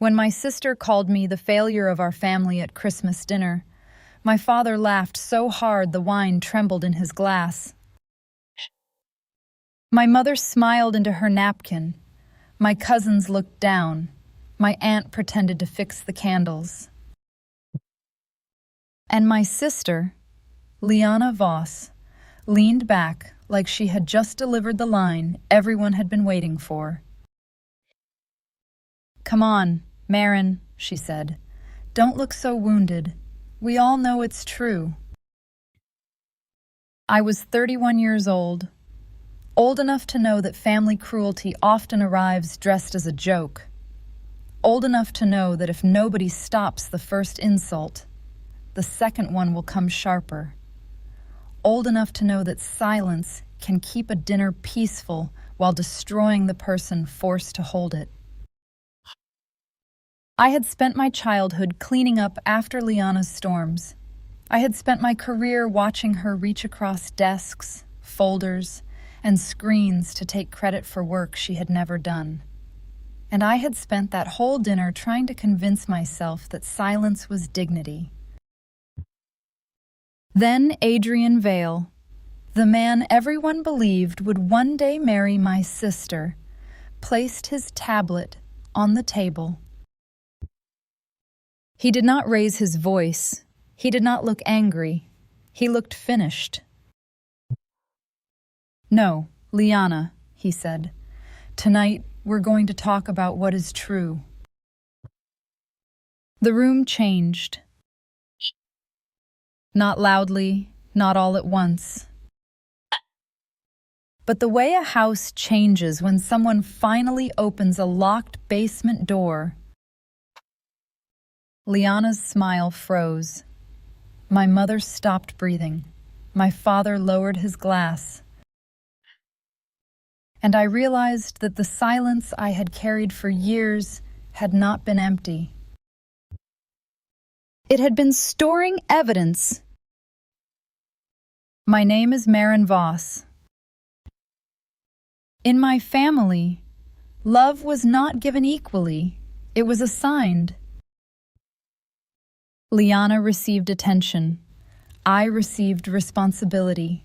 When my sister called me the failure of our family at Christmas dinner, my father laughed so hard the wine trembled in his glass. My mother smiled into her napkin. My cousins looked down. My aunt pretended to fix the candles. And my sister, Liana Voss, leaned back like she had just delivered the line everyone had been waiting for. "Come on, Maren," she said. "Don't look so wounded. We all know it's true." I was 31 years old enough to know that family cruelty often arrives dressed as a joke. Old enough to know that if nobody stops the first insult, the second one will come sharper. Old enough to know that silence can keep a dinner peaceful while destroying the person forced to hold it. I had spent my childhood cleaning up after Liana's storms. I had spent my career watching her reach across desks, folders, and screens to take credit for work she had never done. And I had spent that whole dinner trying to convince myself that silence was dignity. Then Adrian Vale, the man everyone believed would one day marry my sister, placed his tablet on the table. He did not raise his voice. He did not look angry. He looked finished. "No, Liana," he said. "Tonight we're going to talk about what is true." The room changed. Not loudly, not all at once. But the way a house changes when someone finally opens a locked basement door. Liana's smile froze. My mother stopped breathing. My father lowered his glass. And I realized that the silence I had carried for years had not been empty. It had been storing evidence. My name is Maren Voss. In my family, love was not given equally. It was assigned. Liana received attention. I received responsibility.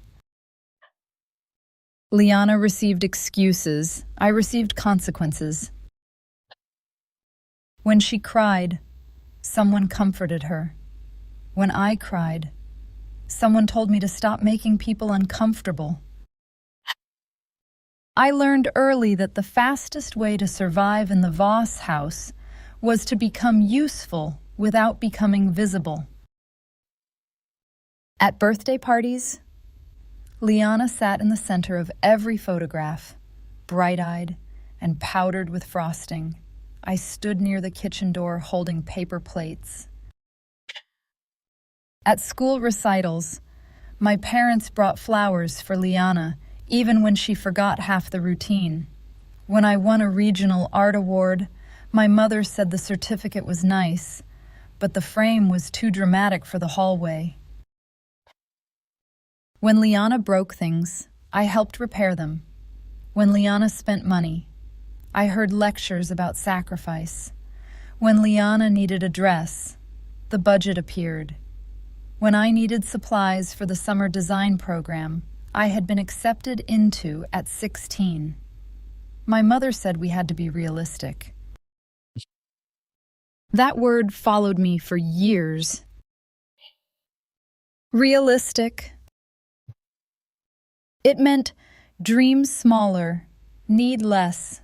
Liana received excuses. I received consequences. When she cried, someone comforted her. When I cried, someone told me to stop making people uncomfortable. I learned early that the fastest way to survive in the Voss house was to become useful without becoming visible. At birthday parties, Liana sat in the center of every photograph, bright-eyed and powdered with frosting. I stood near the kitchen door holding paper plates. At school recitals, my parents brought flowers for Liana, even when she forgot half the routine. When I won a regional art award, my mother said the certificate was nice, but the frame was too dramatic for the hallway. When Liana broke things, I helped repair them. When Liana spent money, I heard lectures about sacrifice. When Liana needed a dress, the budget appeared. When I needed supplies for the summer design program I had been accepted into at 16, my mother said we had to be realistic. That word followed me for years. Realistic. It meant dream smaller, need less,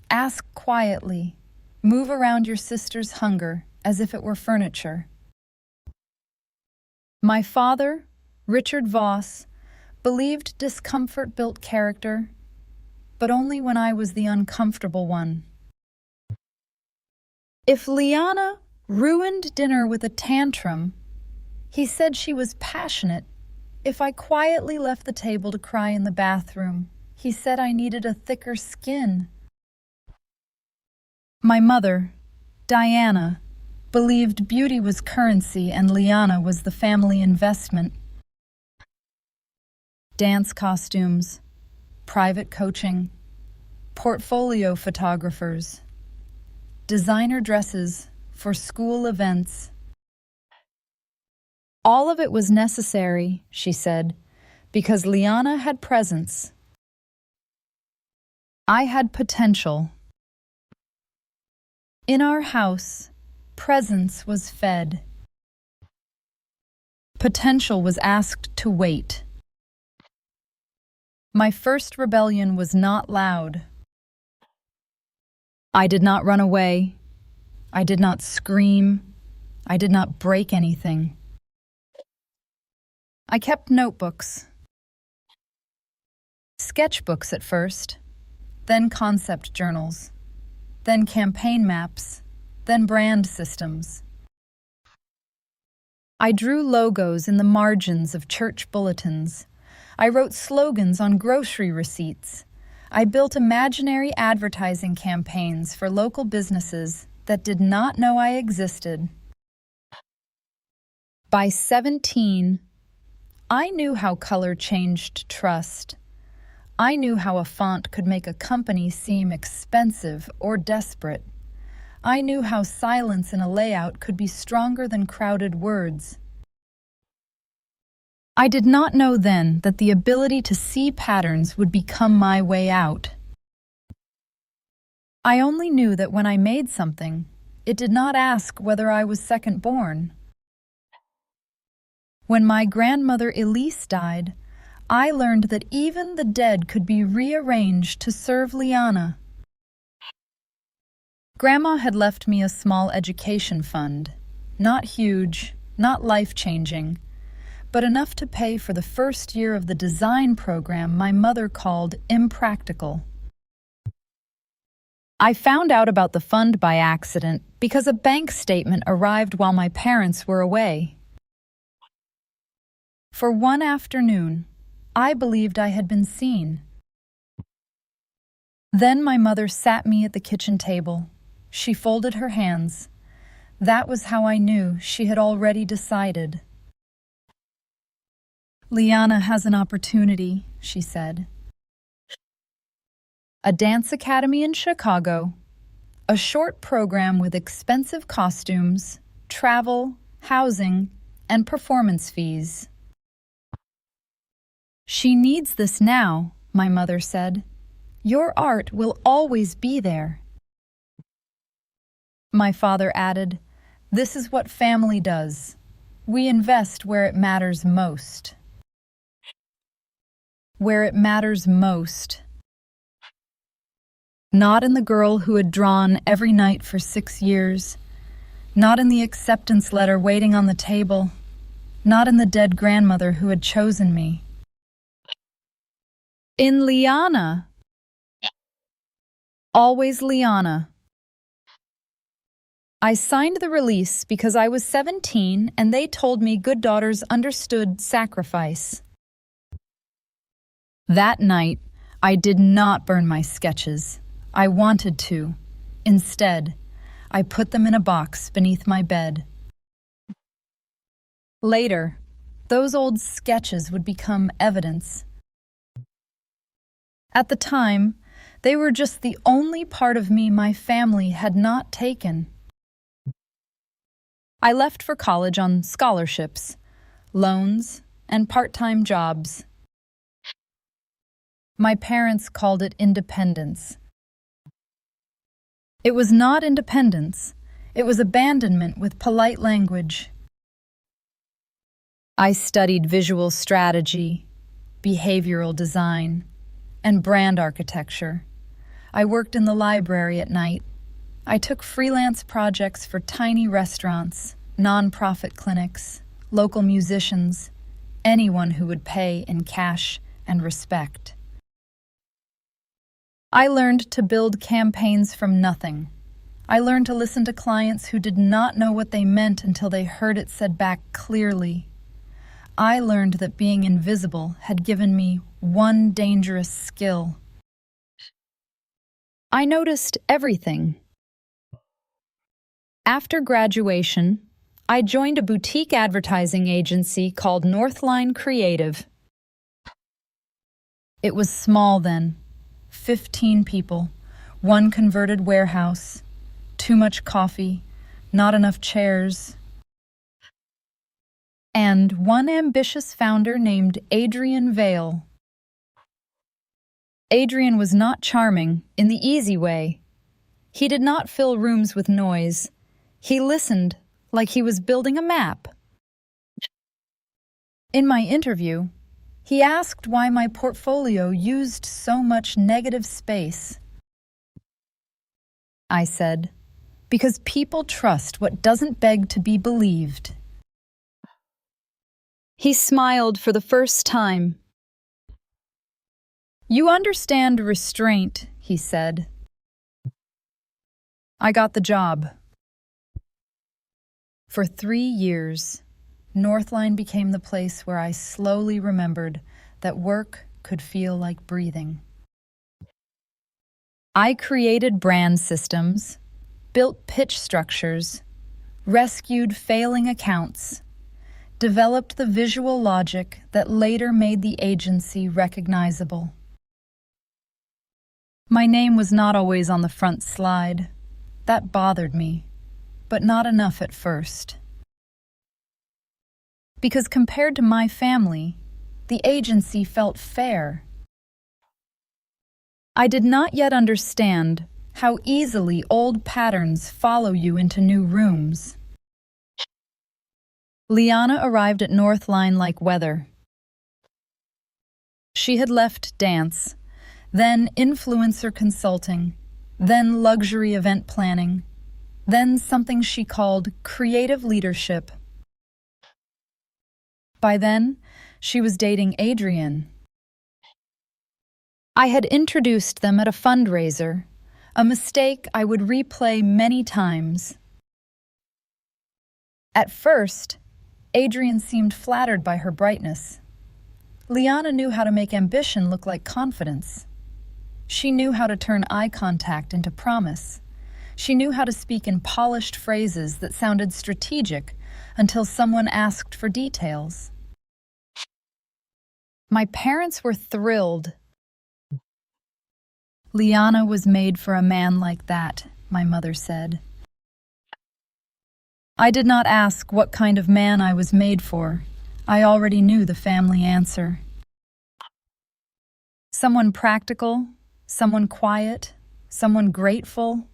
ask quietly, move around your sister's hunger as if it were furniture. My father, Richard Voss, believed discomfort built character, but only when I was the uncomfortable one. If Liana ruined dinner with a tantrum, he said she was passionate. If I quietly left the table to cry in the bathroom, he said I needed a thicker skin. My mother, Diana, believed beauty was currency and Liana was the family investment. Dance costumes, private coaching, portfolio photographers. designer dresses for school events. All of it was necessary, she said, because Liana had presence. I had potential. In our house, presence was fed. Potential was asked to wait. My first rebellion was not loud. I did not run away. I did not scream. I did not break anything. I kept notebooks. Sketchbooks at first, then concept journals, then campaign maps, then brand systems. I drew logos in the margins of church bulletins. I wrote slogans on grocery receipts. I built imaginary advertising campaigns for local businesses that did not know I existed. By 17, I knew how color changed trust. I knew how a font could make a company seem expensive or desperate. I knew how silence in a layout could be stronger than crowded words. I did not know then that the ability to see patterns would become my way out. I only knew that when I made something, it did not ask whether I was second born. When my grandmother Elise died, I learned that even the dead could be rearranged to serve Liana. Grandma had left me a small education fund, not huge, not life-changing, but enough to pay for the first year of the design program my mother called impractical. I found out about the fund by accident because a bank statement arrived while my parents were away. For one afternoon, I believed I had been seen. Then my mother sat me at the kitchen table. She folded her hands. That was how I knew she had already decided. Liana has an opportunity, she said. A dance academy in Chicago, a short program with expensive costumes, travel, housing, and performance fees. She needs this now, my mother said. Your art will always be there. My father added, this is what family does. We invest where it matters most. Where it matters most. Not in the girl who had drawn every night for 6 years. Not in the acceptance letter waiting on the table. Not in the dead grandmother who had chosen me. In Liana. Always Liana. I signed the release because I was 17 and they told me good daughters understood sacrifice. That night, I did not burn my sketches. I wanted to. Instead, I put them in a box beneath my bed. Later, those old sketches would become evidence. At the time, they were just the only part of me my family had not taken. I left for college on scholarships, loans, and part-time jobs. My parents called it independence. It was not independence. It was abandonment with polite language. I studied visual strategy, behavioral design, and brand architecture. I worked in the library at night. I took freelance projects for tiny restaurants, nonprofit clinics, local musicians, anyone who would pay in cash and respect. I learned to build campaigns from nothing. I learned to listen to clients who did not know what they meant until they heard it said back clearly. I learned that being invisible had given me one dangerous skill. I noticed everything. After graduation, I joined a boutique advertising agency called Northline Creative. It was small then, 15 people, one converted warehouse, too much coffee, not enough chairs, and one ambitious founder named Adrian Vale. Adrian was not charming in the easy way. He did not fill rooms with noise. He listened like he was building a map. In my interview, he asked why my portfolio used so much negative space. I said, because people trust what doesn't beg to be believed. He smiled for the first time. You understand restraint, he said. I got the job. For 3 years, Northline became the place where I slowly remembered that work could feel like breathing. I created brand systems, built pitch structures, rescued failing accounts, developed the visual logic that later made the agency recognizable. My name was not always on the front slide. That bothered me, but not enough at first. Because compared to my family, the agency felt fair. I did not yet understand how easily old patterns follow you into new rooms. Liana arrived at Northline like weather. She had left dance, then influencer consulting, then luxury event planning, then something she called creative leadership. By then, she was dating Adrian. I had introduced them at a fundraiser, a mistake I would replay many times. At first, Adrian seemed flattered by her brightness. Liana knew how to make ambition look like confidence. She knew how to turn eye contact into promise. She knew how to speak in polished phrases that sounded strategic until someone asked for details. My parents were thrilled. Liana was made for a man like that, my mother said. I did not ask what kind of man I was made for. I already knew the family answer. Someone practical, someone quiet, someone grateful.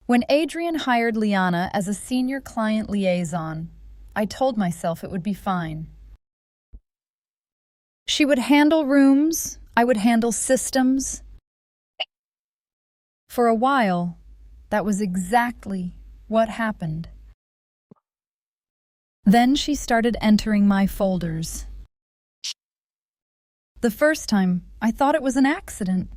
When Adrian hired Liana as a senior client liaison, I told myself it would be fine. She would handle rooms, I would handle systems. For a while, that was exactly what happened. Then she started entering my folders. The first time, I thought it was an accident.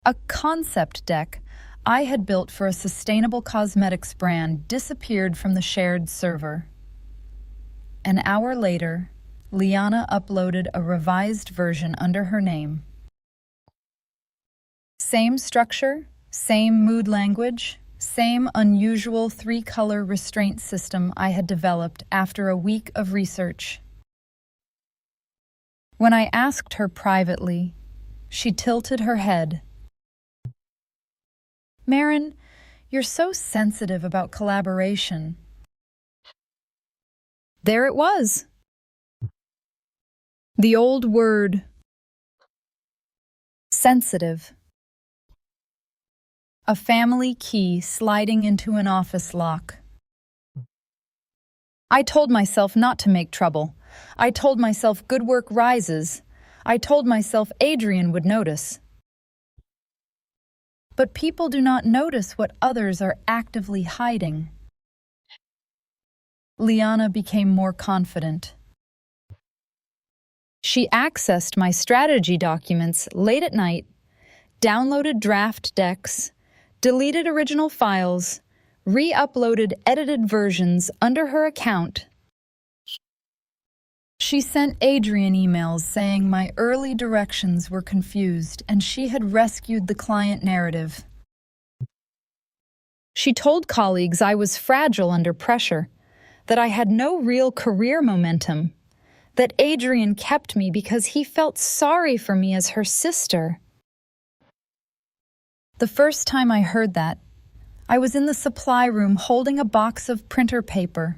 A concept deck I had built for a sustainable cosmetics brand disappeared from the shared server. An hour later, Liana uploaded a revised version under her name. Same structure, same mood language, same unusual 3-color restraint system I had developed after a week of research. When I asked her privately, she tilted her head. Maren, you're so sensitive about collaboration. There it was. The old word, sensitive. A family key sliding into an office lock. I told myself not to make trouble. I told myself good work rises. I told myself Adrian would notice. But people do not notice what others are actively hiding. Liana became more confident. She accessed my strategy documents late at night, downloaded draft decks, deleted original files, re-uploaded edited versions under her account. She sent Adrian emails saying my early directions were confused and she had rescued the client narrative. She told colleagues I was fragile under pressure, that I had no real career momentum, that Adrian kept me because he felt sorry for me as her sister. The first time I heard that, I was in the supply room holding a box of printer paper.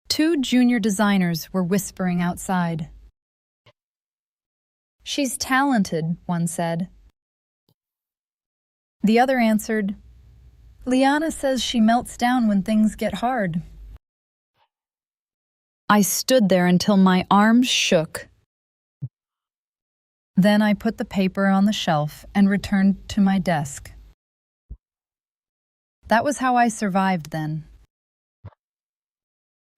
Two junior designers were whispering outside. "She's talented," one said. The other answered, "Liana says she melts down when things get hard." I stood there until my arms shook. Then I put the paper on the shelf and returned to my desk. That was how I survived then.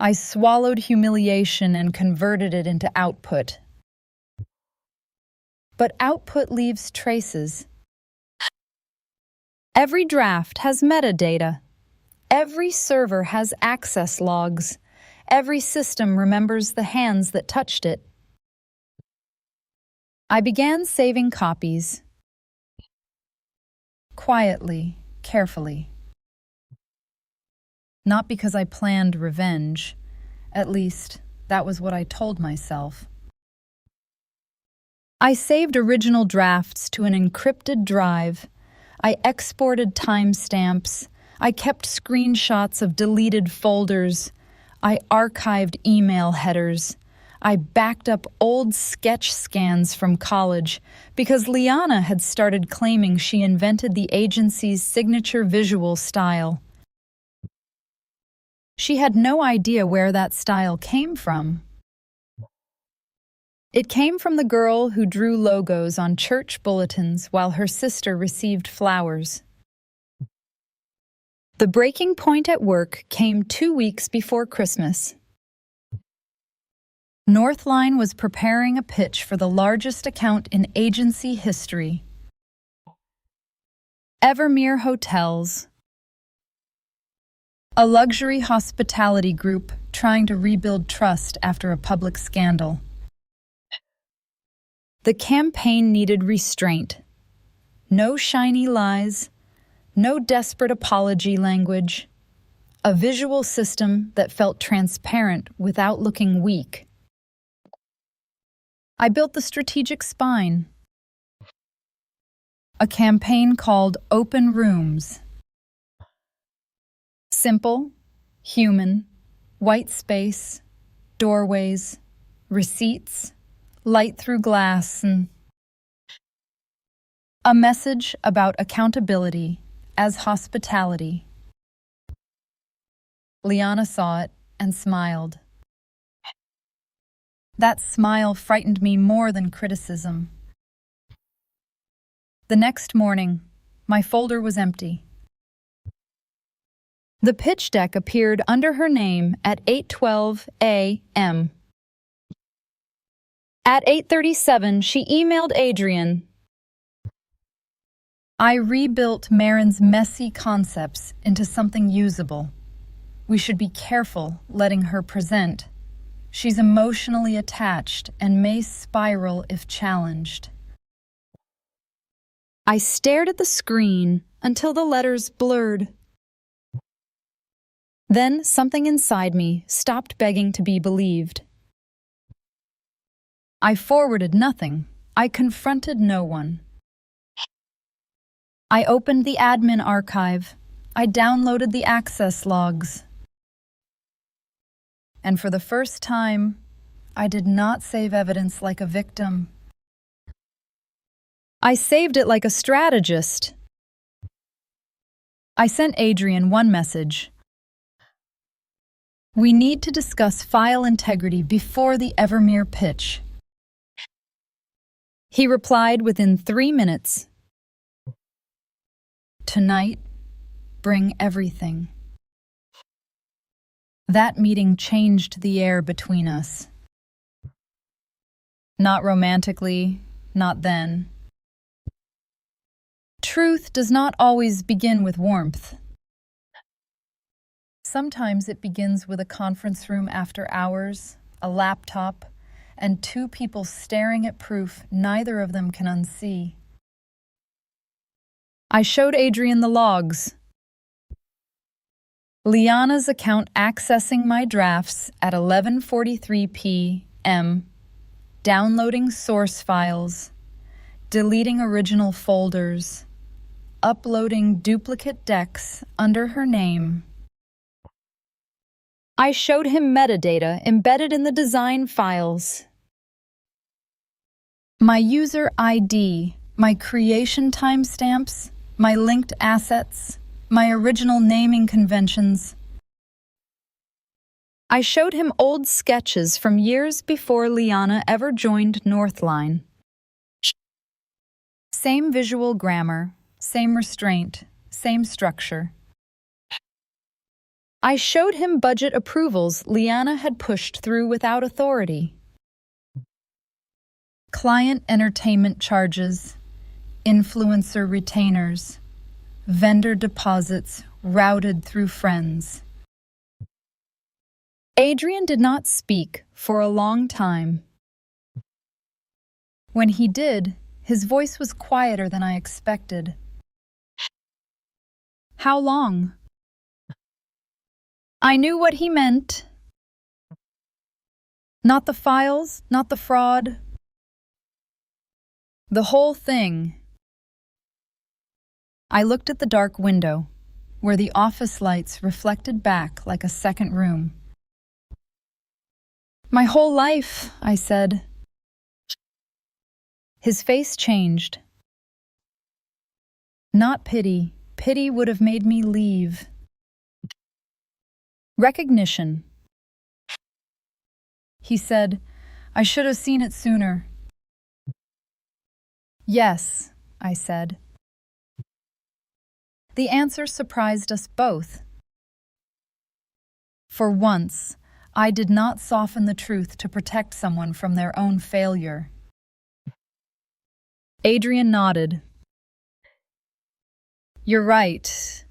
I swallowed humiliation and converted it into output. But output leaves traces. Every draft has metadata. Every server has access logs. Every system remembers the hands that touched it. I began saving copies. Quietly, carefully. Not because I planned revenge. At least, that was what I told myself. I saved original drafts to an encrypted drive. I exported timestamps. I kept screenshots of deleted folders. I archived email headers. I backed up old sketch scans from college because Liana had started claiming she invented the agency's signature visual style. She had no idea where that style came from. It came from the girl who drew logos on church bulletins while her sister received flowers. The breaking point at work came 2 weeks before Christmas. Northline was preparing a pitch for the largest account in agency history. Evermere Hotels, a luxury hospitality group trying to rebuild trust after a public scandal. The campaign needed restraint. No shiny lies, no desperate apology language. A visual system that felt transparent without looking weak. I built the strategic spine. A campaign called Open Rooms. Simple, human, white space, doorways, receipts, light through glass, and a message about accountability as hospitality. Liana saw it and smiled. That smile frightened me more than criticism. The next morning, my folder was empty. The pitch deck appeared under her name at 8:12 a.m. At 8:37, she emailed Adrian. I rebuilt Maren's messy concepts into something usable. We should be careful letting her present. She's emotionally attached and may spiral if challenged. I stared at the screen until the letters blurred. Then something inside me stopped begging to be believed. I forwarded nothing. I confronted no one. I opened the admin archive. I downloaded the access logs. And for the first time, I did not save evidence like a victim. I saved it like a strategist. I sent Adrian one message. We need to discuss file integrity before the Evermere pitch. He replied within 3 minutes. Tonight, bring everything. That meeting changed the air between us. Not romantically, not then. Truth does not always begin with warmth. Sometimes it begins with a conference room after hours, a laptop, and 2 people staring at proof neither of them can unsee. I showed Adrian the logs. Liana's account accessing my drafts at 11:43 p.m., downloading source files, deleting original folders, uploading duplicate decks under her name. I showed him metadata embedded in the design files. My user ID, my creation timestamps, my linked assets, my original naming conventions. I showed him old sketches from years before Liana ever joined Northline. Same visual grammar, same restraint, same structure. I showed him budget approvals Liana had pushed through without authority. Client entertainment charges, influencer retainers, vendor deposits routed through friends. Adrian did not speak for a long time. When he did, his voice was quieter than I expected. How long? I knew what he meant. Not the files, not the fraud. The whole thing. I looked at the dark window, where the office lights reflected back like a second room. My whole life, I said. His face changed. Not pity. Pity would have made me leave. Recognition. He said, I should have seen it sooner. Yes, I said. The answer surprised us both. For once, I did not soften the truth to protect someone from their own failure. Adrian nodded. You're right.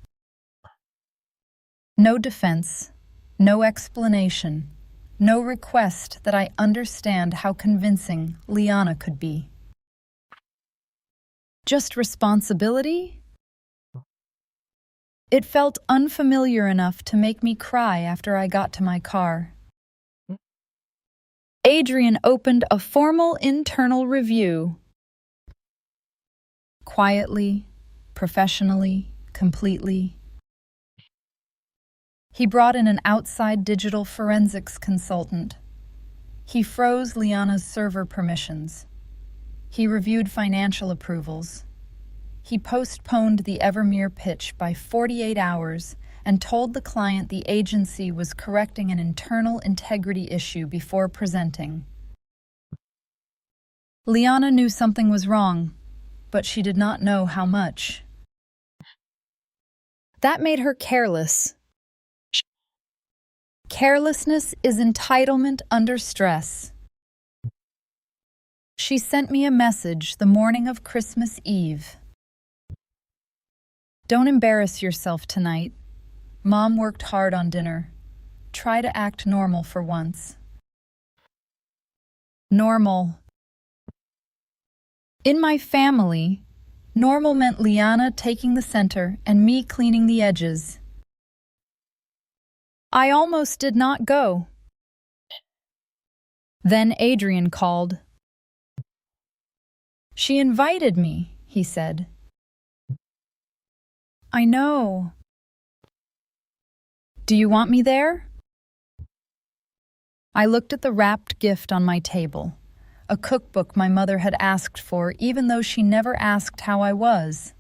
No defense, no explanation, no request that I understand how convincing Liana could be. Just responsibility? It felt unfamiliar enough to make me cry after I got to my car. Adrian opened a formal internal review. Quietly, professionally, completely. He brought in an outside digital forensics consultant. He froze Liana's server permissions. He reviewed financial approvals. He postponed the Evermere pitch by 48 hours and told the client the agency was correcting an internal integrity issue before presenting. Liana knew something was wrong, but she did not know how much. That made her careless. Carelessness is entitlement under stress. She sent me a message the morning of Christmas Eve. Don't embarrass yourself tonight. Mom worked hard on dinner. Try to act normal for once. Normal. In my family, normal meant Liana taking the center and me cleaning the edges. I almost did not go. Then Adrian called. She invited me, he said. I know. Do you want me there? I looked at the wrapped gift on my table, a cookbook my mother had asked for even though she never asked how I was.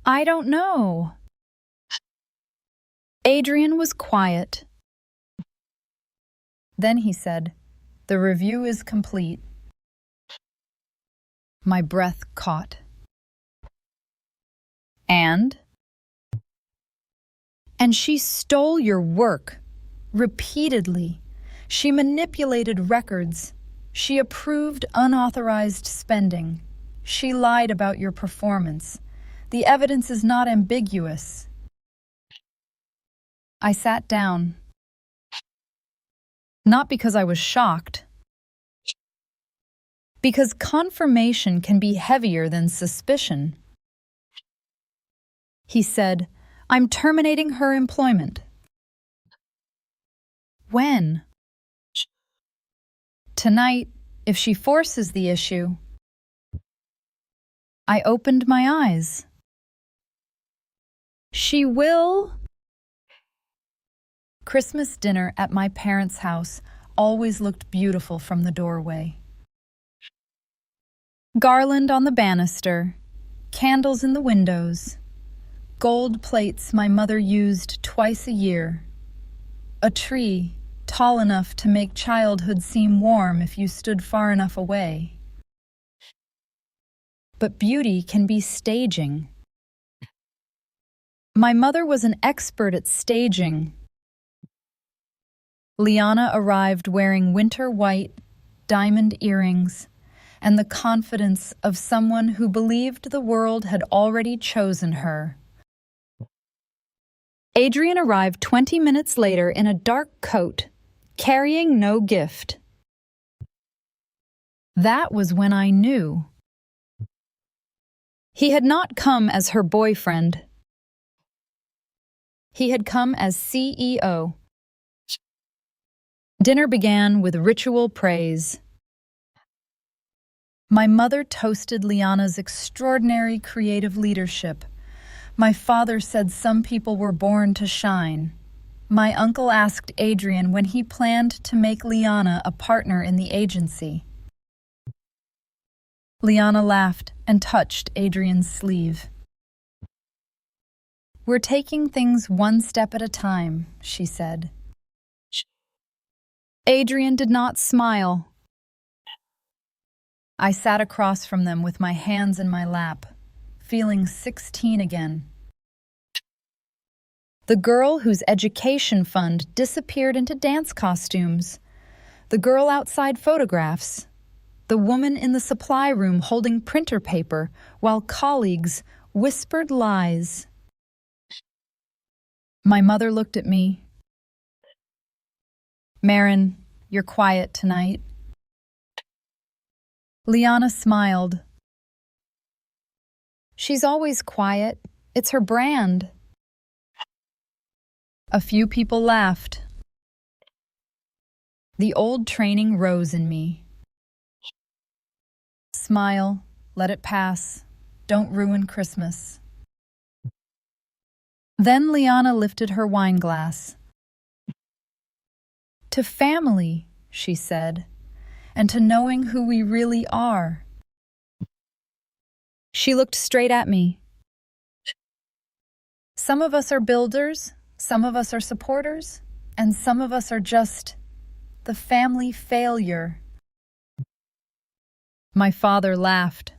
I don't know. Adrian was quiet. Then he said, the review is complete. My breath caught. And she stole your work, repeatedly. She manipulated records. She approved unauthorized spending. She lied about your performance. The evidence is not ambiguous. I sat down. Not because I was shocked. Because confirmation can be heavier than suspicion. He said, I'm terminating her employment. When? Tonight, if she forces the issue, I opened my eyes. She will. Christmas dinner at my parents' house always looked beautiful from the doorway. Garland on the banister, candles in the windows, gold plates my mother used twice a year, a tree tall enough to make childhood seem warm if you stood far enough away. But beauty can be staging. My mother was an expert at staging. Liana arrived wearing winter white, diamond earrings, and the confidence of someone who believed the world had already chosen her. Adrian arrived 20 minutes later in a dark coat, carrying no gift. That was when I knew. He had not come as her boyfriend. He had come as CEO. Dinner began with ritual praise. My mother toasted Liana's extraordinary creative leadership. My father said some people were born to shine. My uncle asked Adrian when he planned to make Liana a partner in the agency. Liana laughed and touched Adrian's sleeve. "We're taking things one step at a time," she said. Adrian did not smile. I sat across from them with my hands in my lap, feeling 16 again. The girl whose education fund disappeared into dance costumes, the girl outside photographs, the woman in the supply room holding printer paper while colleagues whispered lies. My mother looked at me. "Maren, you're quiet tonight." Liana smiled. "She's always quiet. It's her brand." A few people laughed. The old training rose in me. Smile, let it pass. Don't ruin Christmas. Then Liana lifted her wine glass. "To family," she said, "and to knowing who we really are." She looked straight at me. "Some of us are builders, some of us are supporters, and some of us are just the family failure." My father laughed.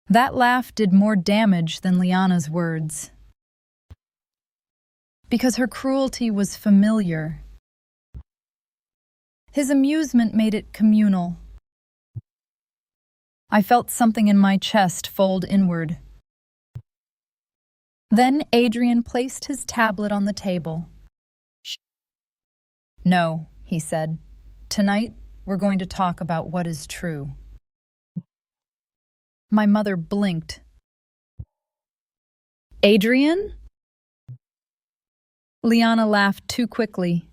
That laugh did more damage than Liana's words. Because her cruelty was familiar. His amusement made it communal. I felt something in my chest fold inward. Then Adrian placed his tablet on the table. "No," he said. "Tonight, we're going to talk about what is true." My mother blinked. "Adrian?" Liana laughed too quickly.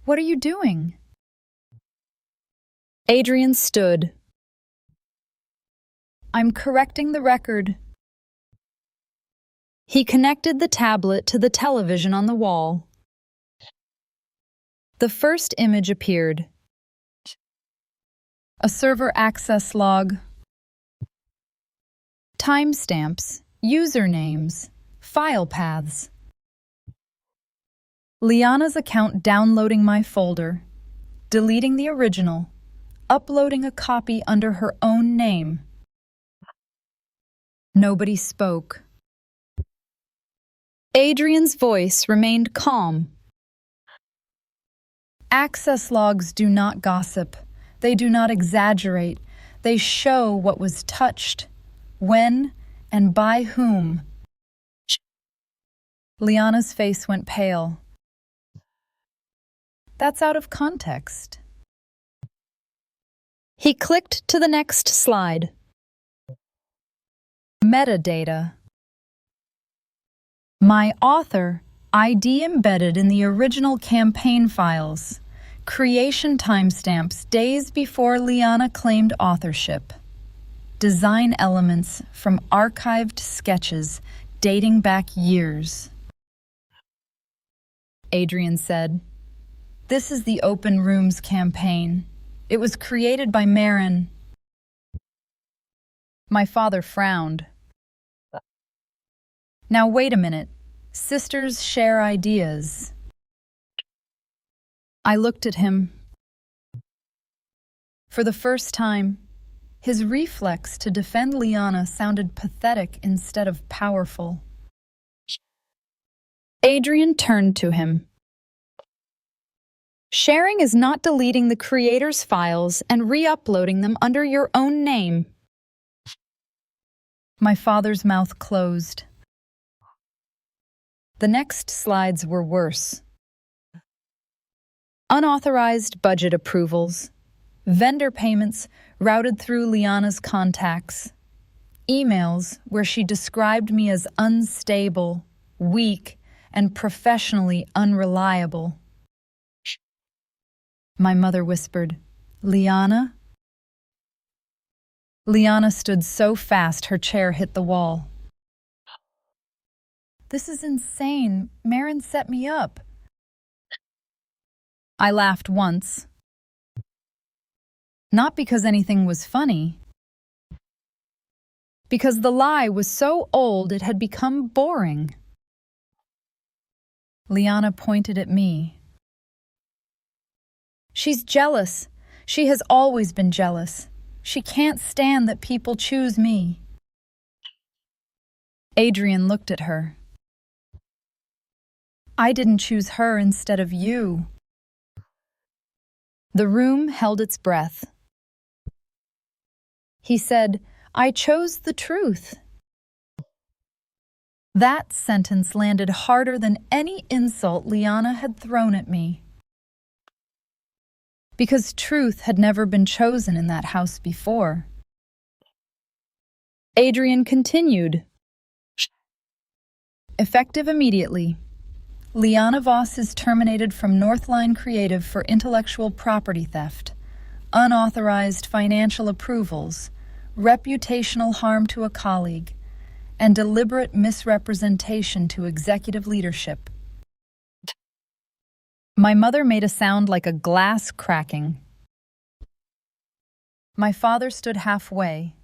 "What are you doing?" Adrian stood. "I'm correcting the record." He connected the tablet to the television on the wall. The first image appeared. A server access log. Timestamps, usernames, file paths. Liana's account downloading my folder, deleting the original, uploading a copy under her own name. Nobody spoke. Adrian's voice remained calm. Access logs do not gossip. They do not exaggerate. They show what was touched, when, and by whom. Liana's face went pale. That's out of context. He clicked to the next slide. Metadata. My author, ID embedded in the original campaign files. Creation timestamps days before Liana claimed authorship. Design elements from archived sketches dating back years. Adrian said, "This is the Open Rooms campaign. It was created by Maren." My father frowned. "Now wait a minute. Sisters share ideas." I looked at him. For the first time, his reflex to defend Liana sounded pathetic instead of powerful. Adrian turned to him. "Sharing is not deleting the creator's files and re-uploading them under your own name." My father's mouth closed. The next slides were worse. Unauthorized budget approvals, vendor payments routed through Liana's contacts, emails where she described me as unstable, weak, and professionally unreliable. My mother whispered, "Liana?" Liana stood so fast her chair hit the wall. "This is insane. Maren set me up." I laughed once. Not because anything was funny, because the lie was so old it had become boring. Liana pointed at me. "She's jealous. She has always been jealous. She can't stand that people choose me." Adrian looked at her. "I didn't choose her instead of you." The room held its breath. He said, "I chose the truth." That sentence landed harder than any insult Liana had thrown at me. Because truth had never been chosen in that house before. Adrian continued. "Effective immediately. Liana Voss is terminated from Northline Creative for intellectual property theft, unauthorized financial approvals, reputational harm to a colleague, and deliberate misrepresentation to executive leadership." My mother made a sound like a glass cracking. My father stood halfway,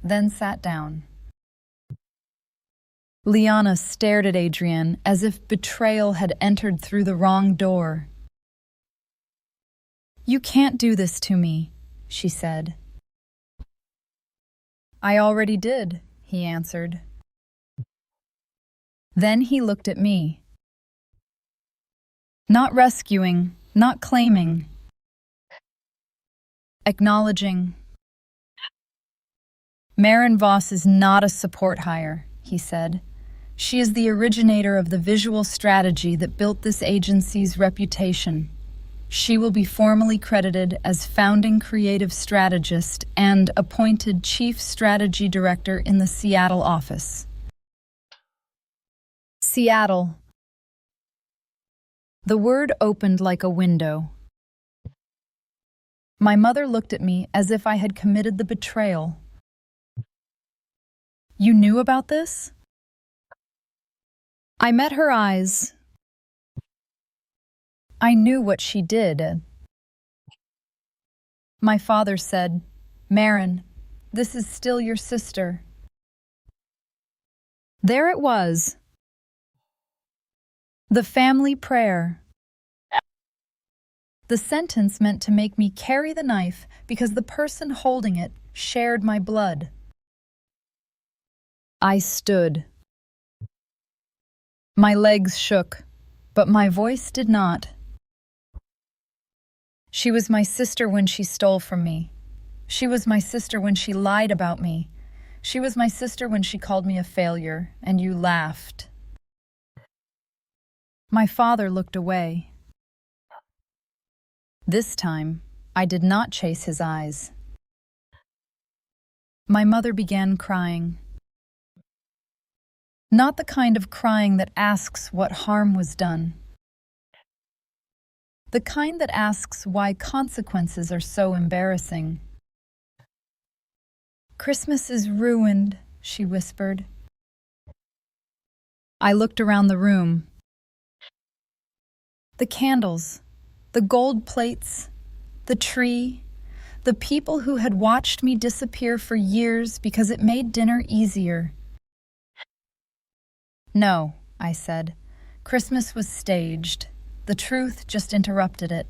then sat down. Liana stared at Adrian as if betrayal had entered through the wrong door. "You can't do this to me," she said. "I already did," he answered. Then he looked at me. Not rescuing, not claiming. Acknowledging. "Maren Voss is not a support hire," he said. "She is the originator of the visual strategy that built this agency's reputation. She will be formally credited as founding creative strategist and appointed chief strategy director in the Seattle office." Seattle. The word opened like a window. My mother looked at me as if I had committed the betrayal. "You knew about this?" I met her eyes. I knew what she did. My father said, "Maren, this is still your sister." There it was. The family prayer. The sentence meant to make me carry the knife because the person holding it shared my blood. I stood. My legs shook, but my voice did not. She was my sister when she stole from me. She was my sister when she lied about me. She was my sister when she called me a failure, and you laughed. My father looked away. This time, I did not chase his eyes. My mother began crying. Not the kind of crying that asks what harm was done. The kind that asks why consequences are so embarrassing. "Christmas is ruined," she whispered. I looked around the room. The candles, the gold plates, the tree, the people who had watched me disappear for years because it made dinner easier. "No," I said. "Christmas was staged. The truth just interrupted it."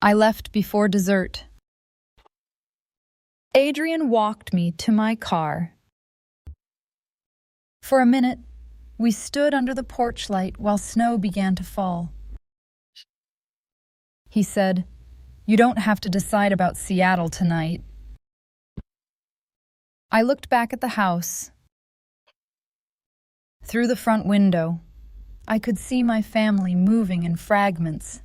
I left before dessert. Adrian walked me to my car. For a minute, we stood under the porch light while snow began to fall. He said, "You don't have to decide about Seattle tonight." I looked back at the house. Through the front window, I could see my family moving in fragments.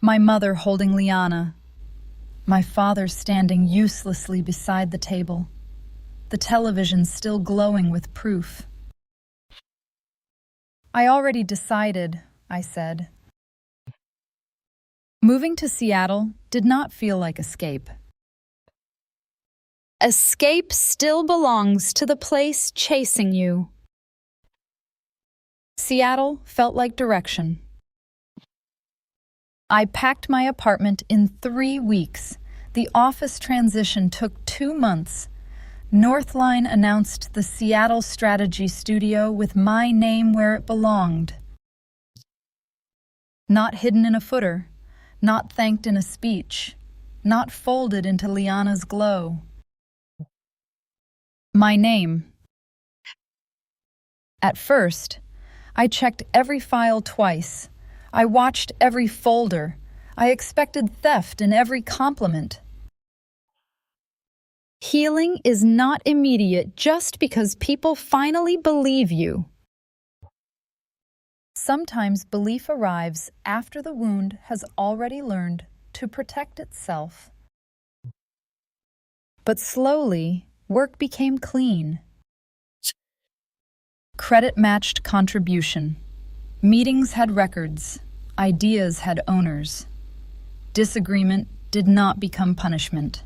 My mother holding Liana, my father standing uselessly beside the table, the television still glowing with proof. "I already decided," I said. Moving to Seattle did not feel like escape. Escape still belongs to the place chasing you. Seattle felt like direction. I packed my apartment in 3 weeks. The office transition took 2 months. Northline announced the Seattle Strategy Studio with my name where it belonged. Not hidden in a footer, not thanked in a speech, not folded into Liana's glow. My name. At first, I checked every file twice. I watched every folder. I expected theft in every compliment. Healing is not immediate just because people finally believe you. Sometimes belief arrives after the wound has already learned to protect itself. But slowly, work became clean. Credit matched contribution. Meetings had records. Ideas had owners. Disagreement did not become punishment.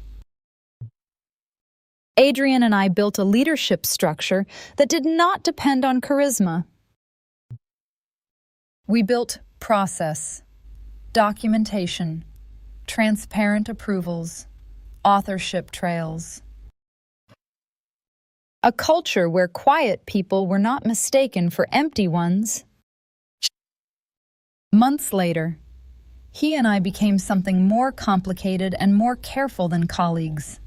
Adrian and I built a leadership structure that did not depend on charisma. We built process, documentation, transparent approvals, authorship trails. A culture where quiet people were not mistaken for empty ones. Months later, he and I became something more complicated and more careful than colleagues.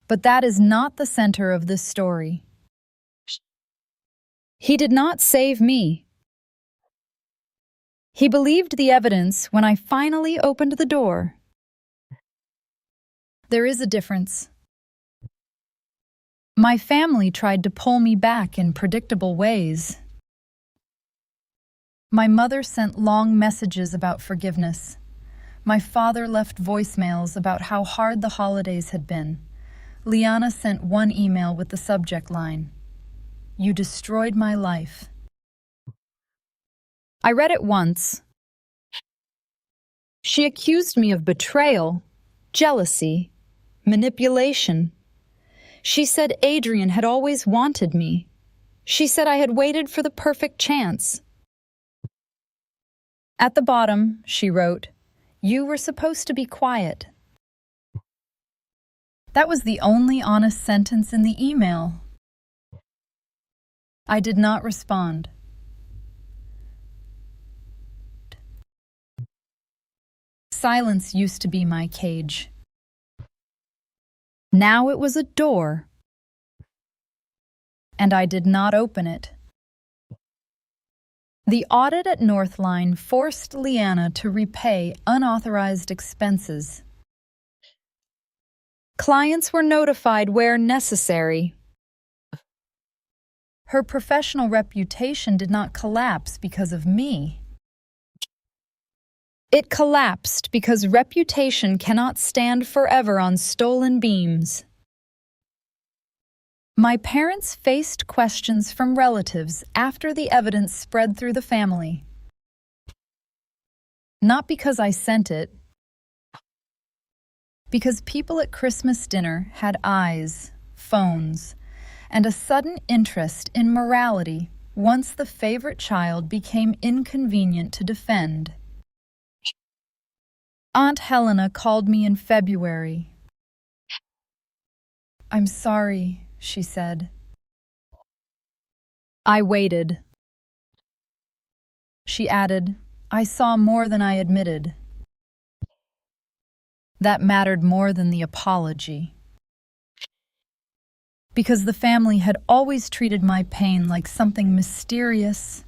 But that is not the center of this story. He did not save me. He believed the evidence when I finally opened the door. There is a difference. My family tried to pull me back in predictable ways. My mother sent long messages about forgiveness. My father left voicemails about how hard the holidays had been. Liana sent one email with the subject line, "You destroyed my life." I read it once. She accused me of betrayal, jealousy, manipulation. She said Adrian had always wanted me. She said I had waited for the perfect chance. At the bottom, she wrote, "You were supposed to be quiet." That was the only honest sentence in the email. I did not respond. Silence used to be my cage. Now it was a door, and I did not open it. The audit at Northline forced Liana to repay unauthorized expenses. Clients were notified where necessary. Her professional reputation did not collapse because of me. It collapsed because reputation cannot stand forever on stolen beams. My parents faced questions from relatives after the evidence spread through the family. Not because I sent it, because people at Christmas dinner had eyes, phones, and a sudden interest in morality once the favorite child became inconvenient to defend. Aunt Helena called me in February. "I'm sorry," she said. I waited. She added, "I saw more than I admitted." That mattered more than the apology. Because the family had always treated my pain like something mysterious.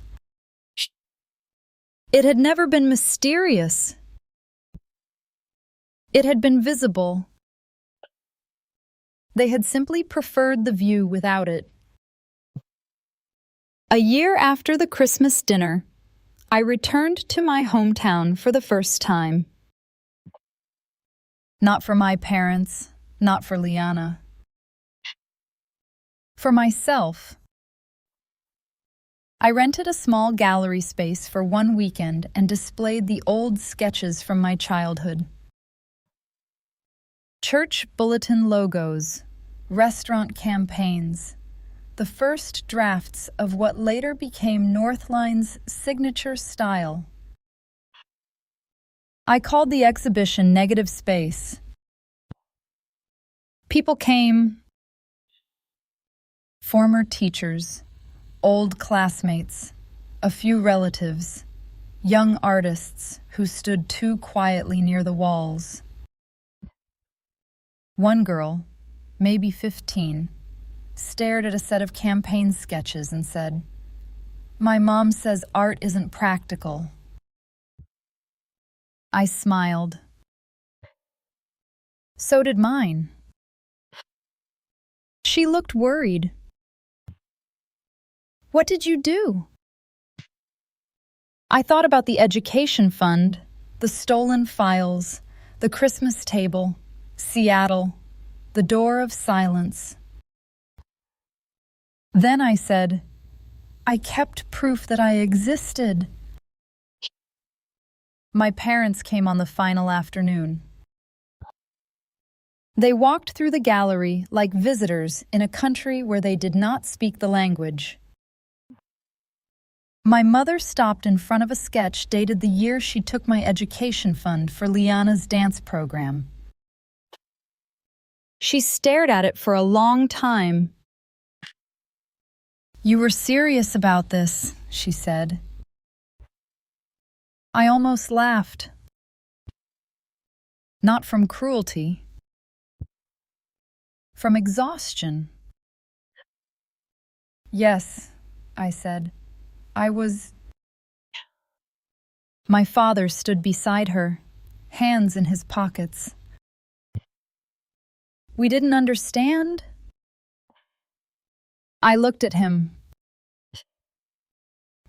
It had never been mysterious. It had been visible. They had simply preferred the view without it. A year after the Christmas dinner, I returned to my hometown for the first time. Not for my parents, not for Liana. For myself. I rented a small gallery space for one weekend and displayed the old sketches from my childhood. Church bulletin logos, restaurant campaigns, the first drafts of what later became Northline's signature style. I called the exhibition Negative Space. People came, former teachers, old classmates, a few relatives, young artists who stood too quietly near the walls. One girl, maybe 15, stared at a set of campaign sketches and said, "My mom says art isn't practical." I smiled. So did mine. She looked worried. "What did you do?" I thought about the education fund, the stolen files, the Christmas table, Seattle, the door of silence. Then I said, "I kept proof that I existed." My parents came on the final afternoon. They walked through the gallery like visitors in a country where they did not speak the language. My mother stopped in front of a sketch dated the year she took my education fund for Liana's dance program. She stared at it for a long time. "You were serious about this," she said. I almost laughed. Not from cruelty. From exhaustion. "Yes," I said. "I was—" My father stood beside her, hands in his pockets. "We didn't understand?" I looked at him.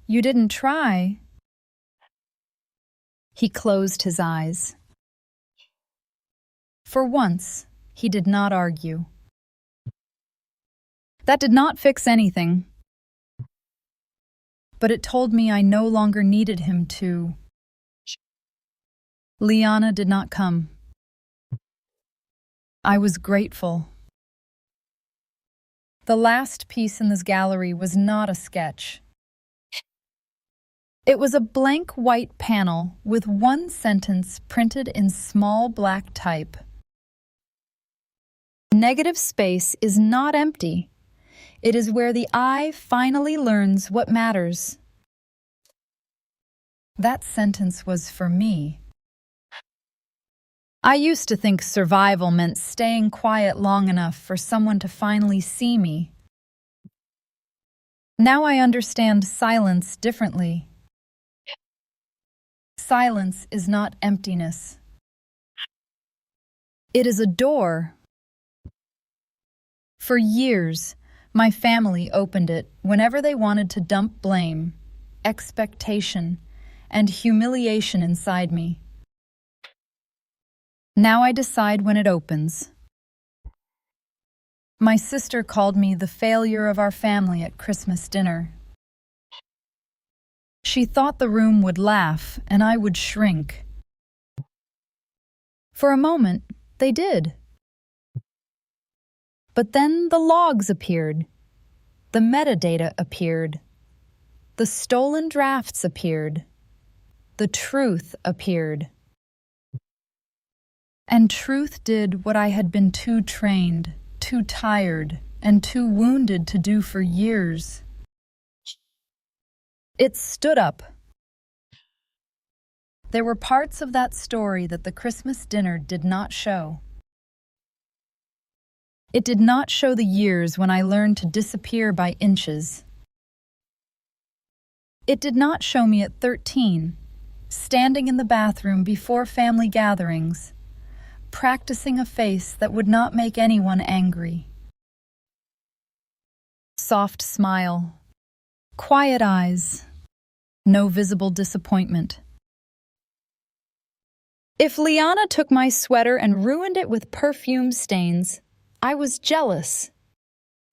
"You didn't try?" He closed his eyes. For once, he did not argue. That did not fix anything, but it told me I no longer needed him to. Liana did not come. I was grateful. The last piece in this gallery was not a sketch. It was a blank white panel with one sentence printed in small black type. Negative space is not empty. It is where the eye finally learns what matters. That sentence was for me. I used to think survival meant staying quiet long enough for someone to finally see me. Now I understand silence differently. Silence is not emptiness. It is a door. For years, my family opened it whenever they wanted to dump blame, expectation, and humiliation inside me. Now I decide when it opens. My sister called me the failure of our family at Christmas dinner. She thought the room would laugh and I would shrink. For a moment, they did. But then the logs appeared. The metadata appeared. The stolen drafts appeared. The truth appeared. And truth did what I had been too trained, too tired, and too wounded to do for years. It stood up. There were parts of that story that the Christmas dinner did not show. It did not show the years when I learned to disappear by inches. It did not show me at 13, standing in the bathroom before family gatherings, practicing a face that would not make anyone angry. Soft smile, quiet eyes, no visible disappointment. If Liana took my sweater and ruined it with perfume stains, I was jealous.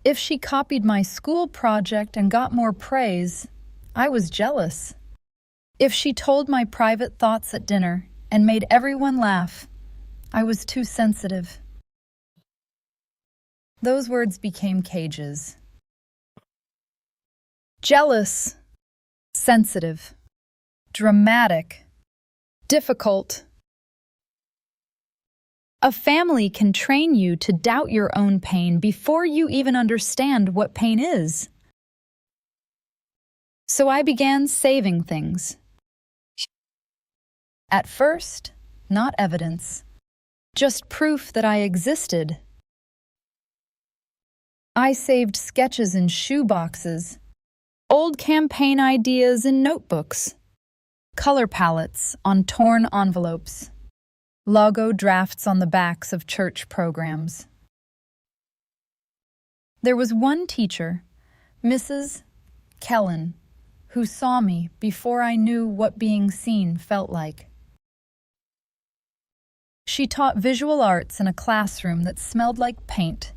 If she copied my school project and got more praise, I was jealous. If she told my private thoughts at dinner and made everyone laugh, I was too sensitive. Those words became cages. Jealous, sensitive, dramatic, difficult. A family can train you to doubt your own pain before you even understand what pain is. So I began saving things. At first, not evidence, just proof that I existed. I saved sketches in shoe boxes, old campaign ideas in notebooks, color palettes on torn envelopes, logo drafts on the backs of church programs. There was one teacher, Mrs. Kellen, who saw me before I knew what being seen felt like. She taught visual arts in a classroom that smelled like paint,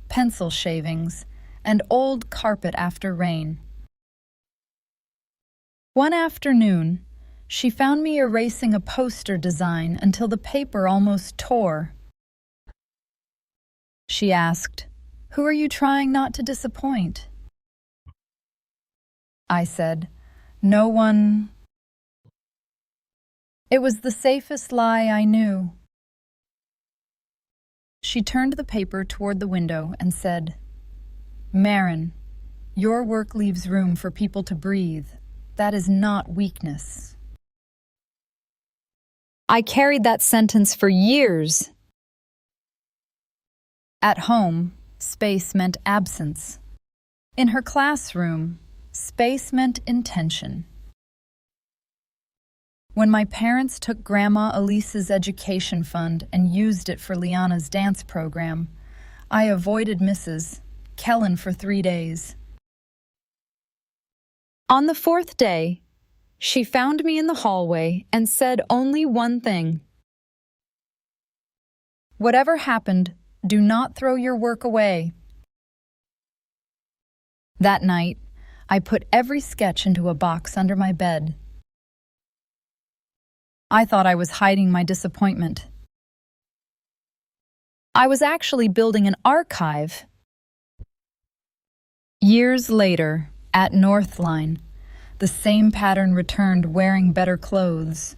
pencil shavings, and old carpet after rain. One afternoon, she found me erasing a poster design until the paper almost tore. She asked, "Who are you trying not to disappoint?" I said, "No one." It was the safest lie I knew. She turned the paper toward the window and said, "Maren, your work leaves room for people to breathe. That is not weakness." I carried that sentence for years. At home, space meant absence. In her classroom, space meant intention. When my parents took Grandma Elise's education fund and used it for Liana's dance program, I avoided Mrs. Kellen for 3 days. On the 4th day, she found me in the hallway and said only one thing. "Whatever happened, do not throw your work away." That night, I put every sketch into a box under my bed. I thought I was hiding my disappointment. I was actually building an archive. Years later, at Northline, the same pattern returned wearing better clothes.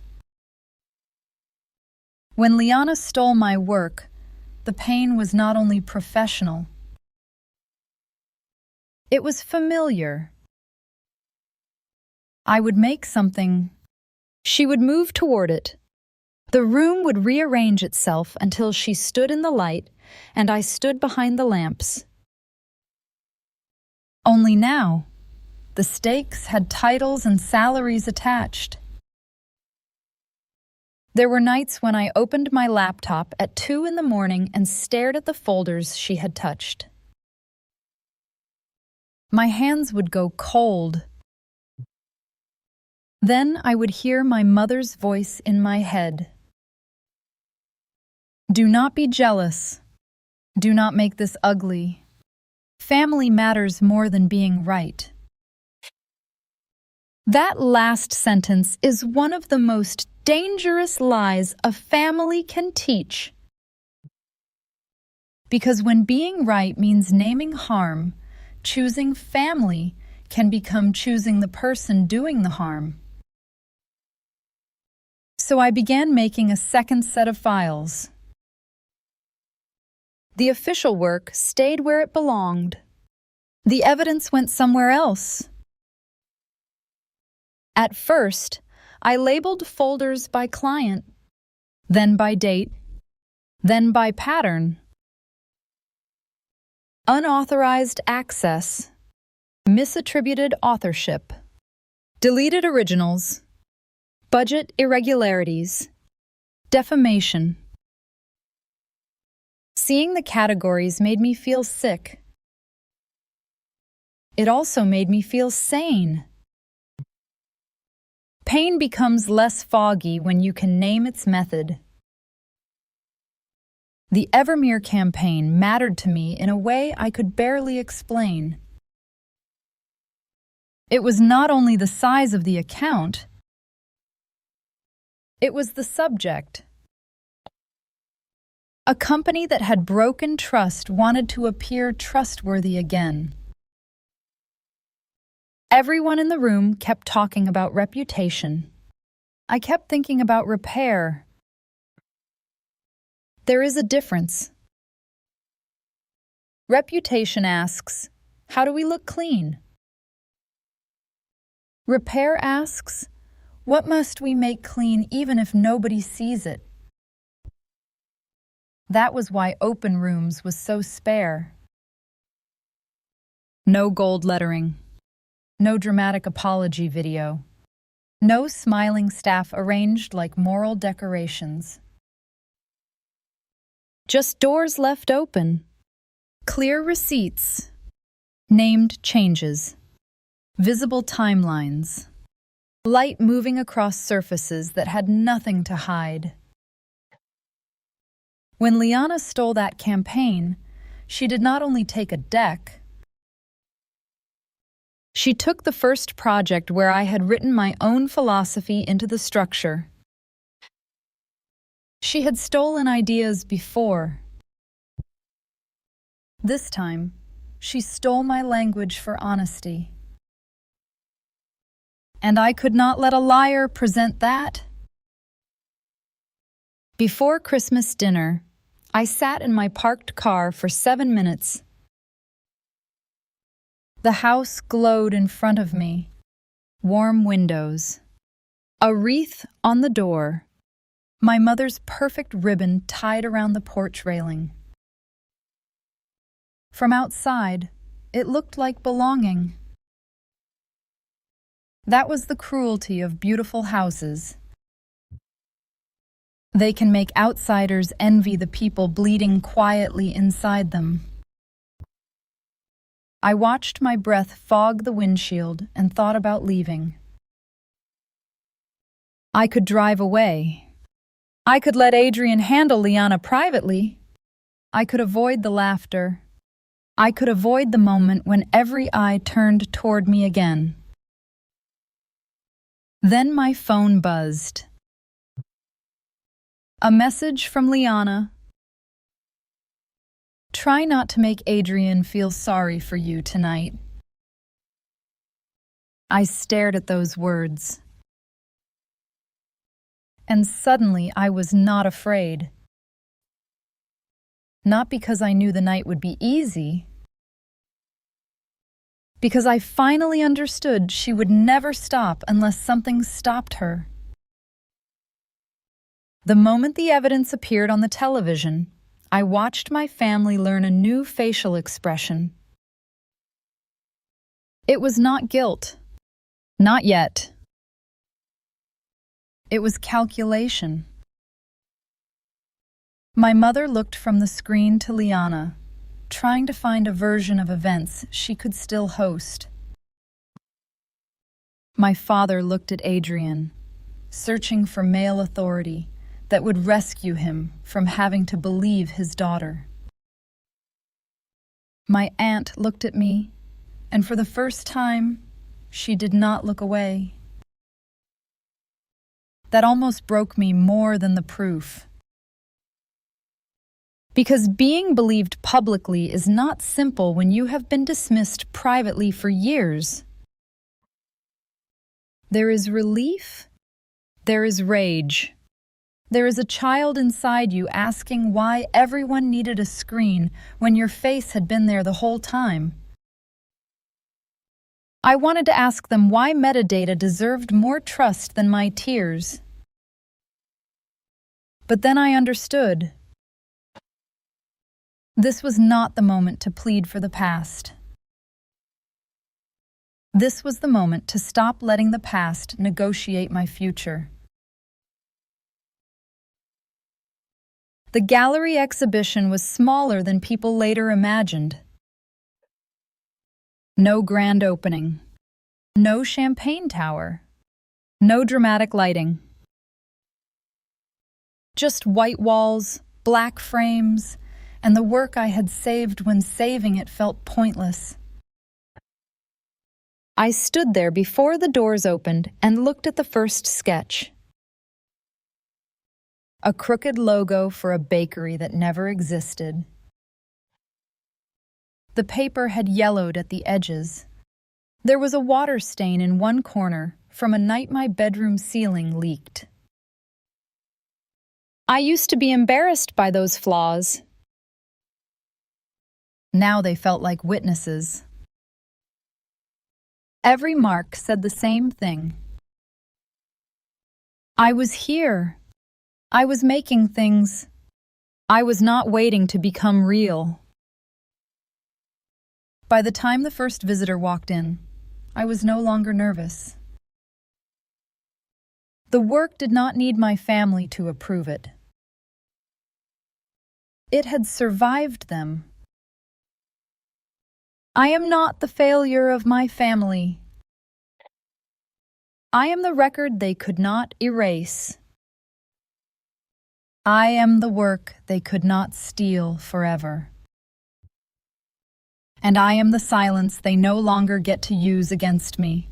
When Liana stole my work, the pain was not only professional, it was familiar. I would make something. She would move toward it. The room would rearrange itself until she stood in the light and I stood behind the lamps. Only now, the stakes had titles and salaries attached. There were nights when I opened my laptop at 2 in the morning and stared at the folders she had touched. My hands would go cold. Then I would hear my mother's voice in my head. "Do not be jealous. Do not make this ugly. Family matters more than being right. That last sentence is one of the most dangerous lies a family can teach. Because when being right means naming harm, choosing family can become choosing the person doing the harm. So I began making a second set of files. The official work stayed where it belonged. The evidence went somewhere else. At first, I labeled folders by client, then by date, then by pattern. Unauthorized access, misattributed authorship, deleted originals, budget irregularities, defamation. Seeing the categories made me feel sick. It also made me feel sane. Pain becomes less foggy when you can name its method. The Evermere campaign mattered to me in a way I could barely explain. It was not only the size of the account, it was the subject. A company that had broken trust wanted to appear trustworthy again. Everyone in the room kept talking about reputation. I kept thinking about repair. There is a difference. Reputation asks, how do we look clean? Repair asks, what must we make clean even if nobody sees it? That was why Open Rooms was so spare. No gold lettering. No dramatic apology video. No smiling staff arranged like moral decorations. Just doors left open. Clear receipts. Named changes. Visible timelines. Light moving across surfaces that had nothing to hide. When Liana stole that campaign, she did not only take a deck, she took the first project where I had written my own philosophy into the structure. She had stolen ideas before. This time, she stole my language for honesty. And I could not let a liar present that. Before Christmas dinner, I sat in my parked car for 7 minutes. The house glowed in front of me. Warm windows. A wreath on the door. My mother's perfect ribbon tied around the porch railing. From outside, it looked like belonging. That was the cruelty of beautiful houses. They can make outsiders envy the people bleeding quietly inside them. I watched my breath fog the windshield and thought about leaving. I could drive away. I could let Adrian handle Liana privately. I could avoid the laughter. I could avoid the moment when every eye turned toward me again. Then my phone buzzed. A message from Liana. Try not to make Adrian feel sorry for you tonight. I stared at those words. And suddenly I was not afraid. Not because I knew the night would be easy. Because I finally understood she would never stop unless something stopped her. The moment the evidence appeared on the television, I watched my family learn a new facial expression. It was not guilt. Not yet. It was calculation. My mother looked from the screen to Liana, trying to find a version of events she could still host. My father looked at Adrian, searching for male authority that would rescue him from having to believe his daughter. My aunt looked at me, and for the first time, she did not look away. That almost broke me more than the proof. Because being believed publicly is not simple when you have been dismissed privately for years. There is relief, there is rage. There is a child inside you asking why everyone needed a screen when your face had been there the whole time. I wanted to ask them why metadata deserved more trust than my tears. But then I understood. This was not the moment to plead for the past. This was the moment to stop letting the past negotiate my future. The gallery exhibition was smaller than people later imagined. No grand opening. No champagne tower. No dramatic lighting. Just white walls, black frames, and the work I had saved when saving it felt pointless. I stood there before the doors opened and looked at the first sketch. A crooked logo for a bakery that never existed. The paper had yellowed at the edges. There was a water stain in one corner from a night my bedroom ceiling leaked. I used to be embarrassed by those flaws. Now they felt like witnesses. Every mark said the same thing. I was here. I was making things. I was not waiting to become real. By the time the first visitor walked in, I was no longer nervous. The work did not need my family to approve it. It had survived them. I am not the failure of my family. I am the record they could not erase. I am the work they could not steal forever. And I am the silence they no longer get to use against me.